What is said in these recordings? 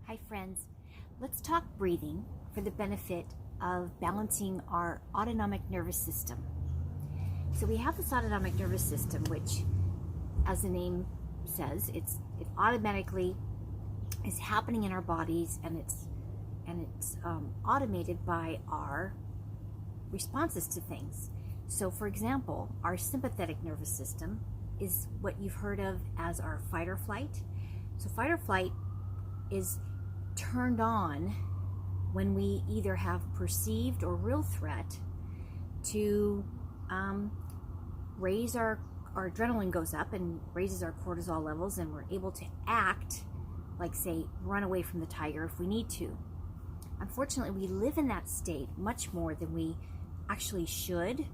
Hi friends, let's talk breathing for the benefit of balancing our autonomic nervous system. So we have this autonomic nervous system, which, as the name says, it automatically is happening in our bodies, and it's automated by our responses to things. So for example, our sympathetic nervous system is what you've heard of as our fight or flight. So fight or flight is turned on when we either have perceived or real threat to raise our adrenaline goes up and raises our cortisol levels, and we're able to act like, say, run away from the tiger if we need to. Unfortunately, we live in that state much more than we actually should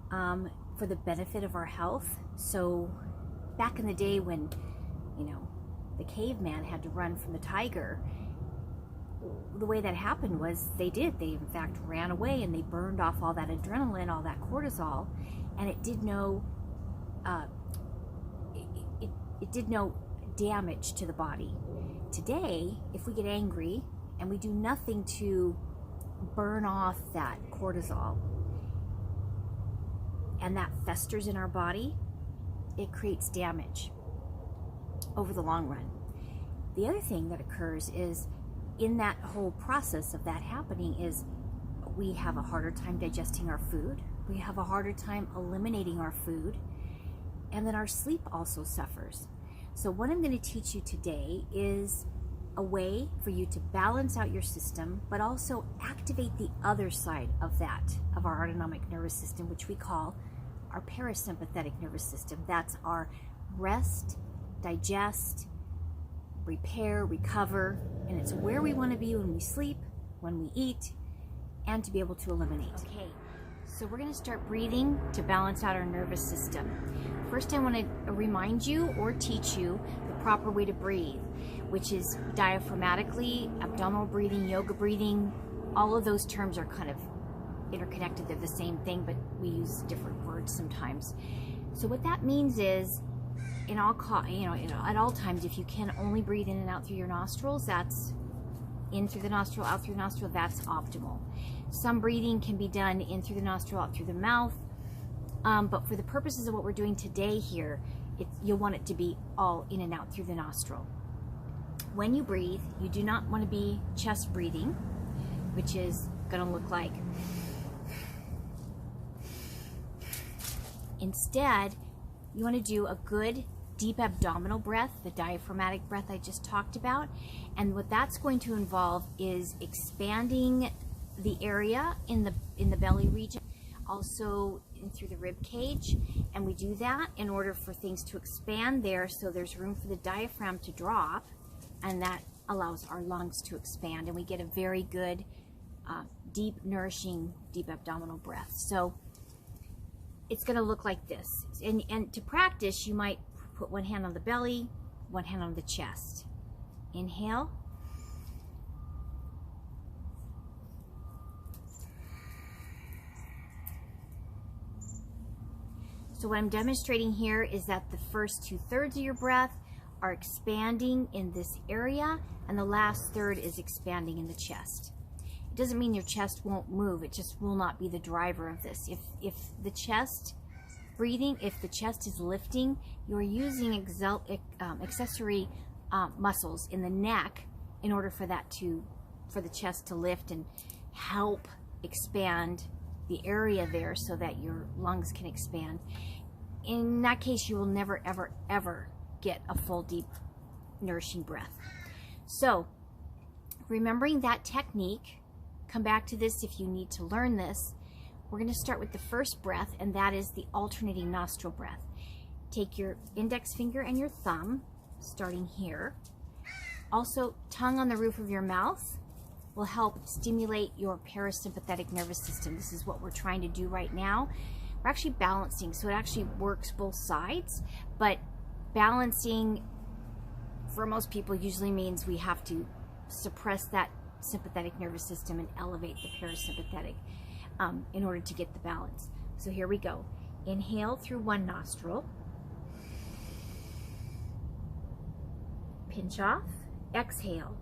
for the benefit of our health. So back in the day when, the caveman had to run from the tiger, the way that happened was they in fact ran away, and they burned off all that adrenaline, all that cortisol, and it did no damage to the body. Today, if we get angry and we do nothing to burn off that cortisol, and that festers in our body, it creates damage over the long run. The other thing that occurs is, in that whole process of that happening, is we have a harder time digesting our food, we have a harder time eliminating our food, and then our sleep also suffers. So what I'm going to teach you today is a way for you to balance out your system, but also activate the other side of our autonomic nervous system, which we call our parasympathetic nervous system. That's our rest, digest, repair, recover, and it's where we want to be when we sleep, when we eat, and to be able to eliminate. Okay, so we're going to start breathing to balance out our nervous system. First, I want to remind you or teach you the proper way to breathe, which is diaphragmatically, abdominal breathing, yoga breathing. All of those terms are kind of interconnected. They're the same thing, but we use different words sometimes. So what that means is, at all times, if you can only breathe in and out through your nostrils, that's in through the nostril, out through the nostril, that's optimal. Some breathing can be done in through the nostril, out through the mouth, but for the purposes of what we're doing today here, you'll want it to be all in and out through the nostril. When you breathe, you do not want to be chest breathing, which is going to look like. Instead, you want to do a good deep abdominal breath, the diaphragmatic breath I just talked about. And what that's going to involve is expanding the area in the belly region, also in through the rib cage. And we do that in order for things to expand there, so there's room for the diaphragm to drop, and that allows our lungs to expand, and we get a very good deep, nourishing, deep abdominal breath. So it's going to look like this. And to practice, you might put one hand on the belly, one hand on the chest. Inhale. So what I'm demonstrating here is that the first 2/3 of your breath are expanding in this area, and the last third is expanding in the chest. It doesn't mean your chest won't move, it just will not be the driver of this. If the chest breathing, if the chest is lifting, you're using accessory muscles in the neck in order for the chest to lift and help expand the area there so that your lungs can expand. In that case, you will never, ever, ever get a full, deep, nourishing breath. So, remembering that technique, come back to this if you need to learn this. We're going to start with the first breath, and that is the alternating nostril breath. Take your index finger and your thumb, starting here. Also, tongue on the roof of your mouth will help stimulate your parasympathetic nervous system. This is what we're trying to do right now. We're actually balancing, so it actually works both sides, but balancing for most people usually means we have to suppress that sympathetic nervous system and elevate the parasympathetic in order to get the balance. So here we go. Inhale through one nostril. Pinch off. Exhale.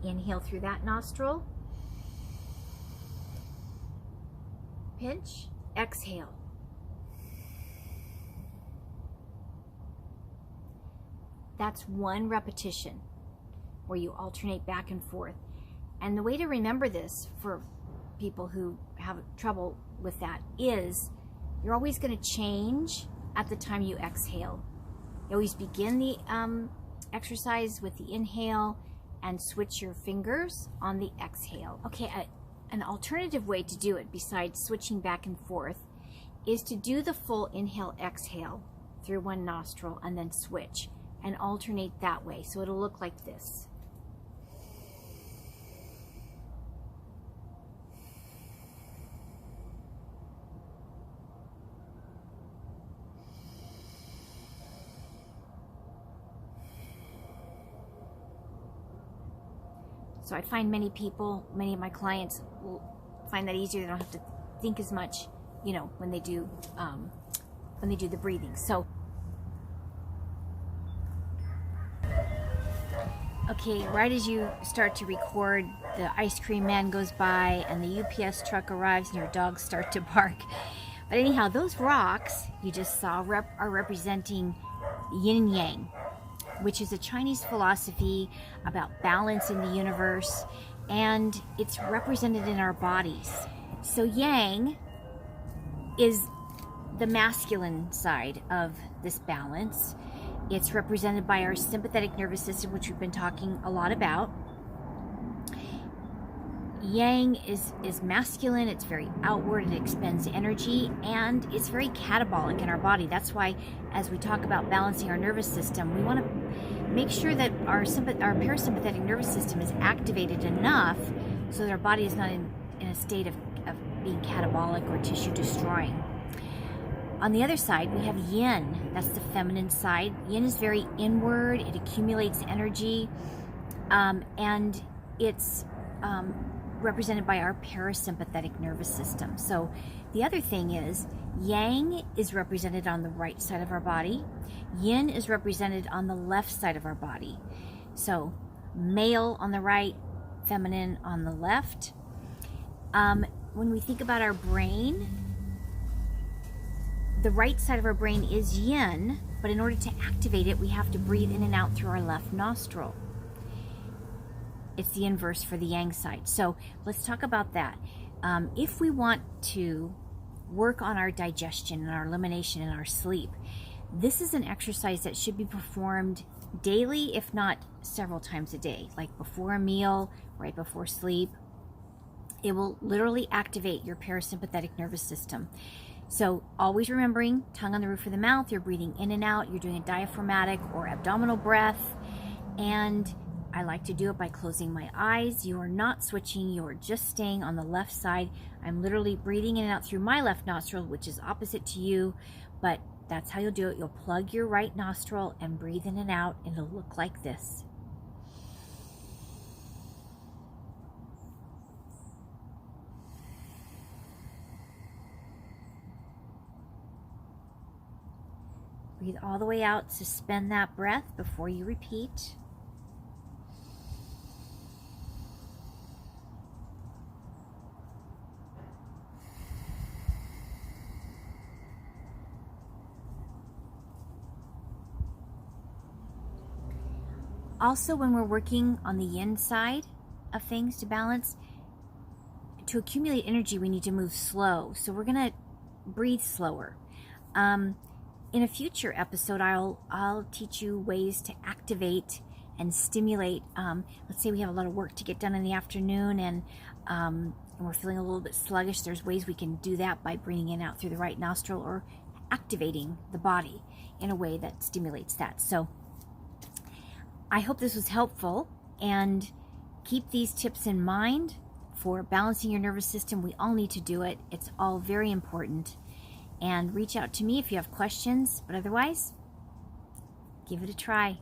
Inhale through that nostril. Pinch. Exhale. That's one repetition where you alternate back and forth. And the way to remember this for people who have trouble with that is you're always going to change at the time you exhale. You always begin the exercise with the inhale and switch your fingers on the exhale. Okay, an alternative way to do it besides switching back and forth is to do the full inhale, exhale through one nostril and then switch and alternate that way. So it'll look like this. So I find many of my clients will find that easier. They don't have to think as much, when they do the breathing. So, okay, right as you start to record, the ice cream man goes by and the UPS truck arrives and your dogs start to bark. But anyhow, those rocks you just saw are representing yin and yang, which is a Chinese philosophy about balance in the universe, and it's represented in our bodies. So yang is the masculine side of this balance. It's represented by our sympathetic nervous system, which we've been talking a lot about. Yang is masculine, it's very outward, it expends energy, and it's very catabolic in our body. That's why, as we talk about balancing our nervous system, we want to make sure that our parasympathetic nervous system is activated enough so that our body is not in a state of being catabolic or tissue destroying. On the other side, we have yin. That's the feminine side. Yin is very inward, it accumulates energy, and it's represented by our parasympathetic nervous system. So the other thing is, yang is represented on the right side of our body. Yin is represented on the left side of our body. So male on the right, feminine on the left. When we think about our brain, the right side of our brain is yin, but in order to activate it, we have to breathe in and out through our left nostril. It's the inverse for the yang side. So let's talk about that. If we want to work on our digestion and our elimination and our sleep, this is an exercise that should be performed daily, if not several times a day, like before a meal, right before sleep. It will literally activate your parasympathetic nervous system. So always remembering, tongue on the roof of the mouth, you're breathing in and out, you're doing a diaphragmatic or abdominal breath, and I like to do it by closing my eyes. You are not switching, you are just staying on the left side. I'm literally breathing in and out through my left nostril, which is opposite to you, but that's how you'll do it. You'll plug your right nostril and breathe in and out, and it'll look like this. Breathe all the way out, suspend that breath before you repeat. Also, when we're working on the yin side of things to balance, to accumulate energy, we need to move slow. So we're going to breathe slower. In a future episode, I'll teach you ways to activate and stimulate. Let's say we have a lot of work to get done in the afternoon and we're feeling a little bit sluggish. There's ways we can do that by breathing in and out through the right nostril or activating the body in a way that stimulates that. So I hope this was helpful, and keep these tips in mind for balancing your nervous system. We all need to do it. It's all very important. And reach out to me if you have questions, but otherwise, give it a try.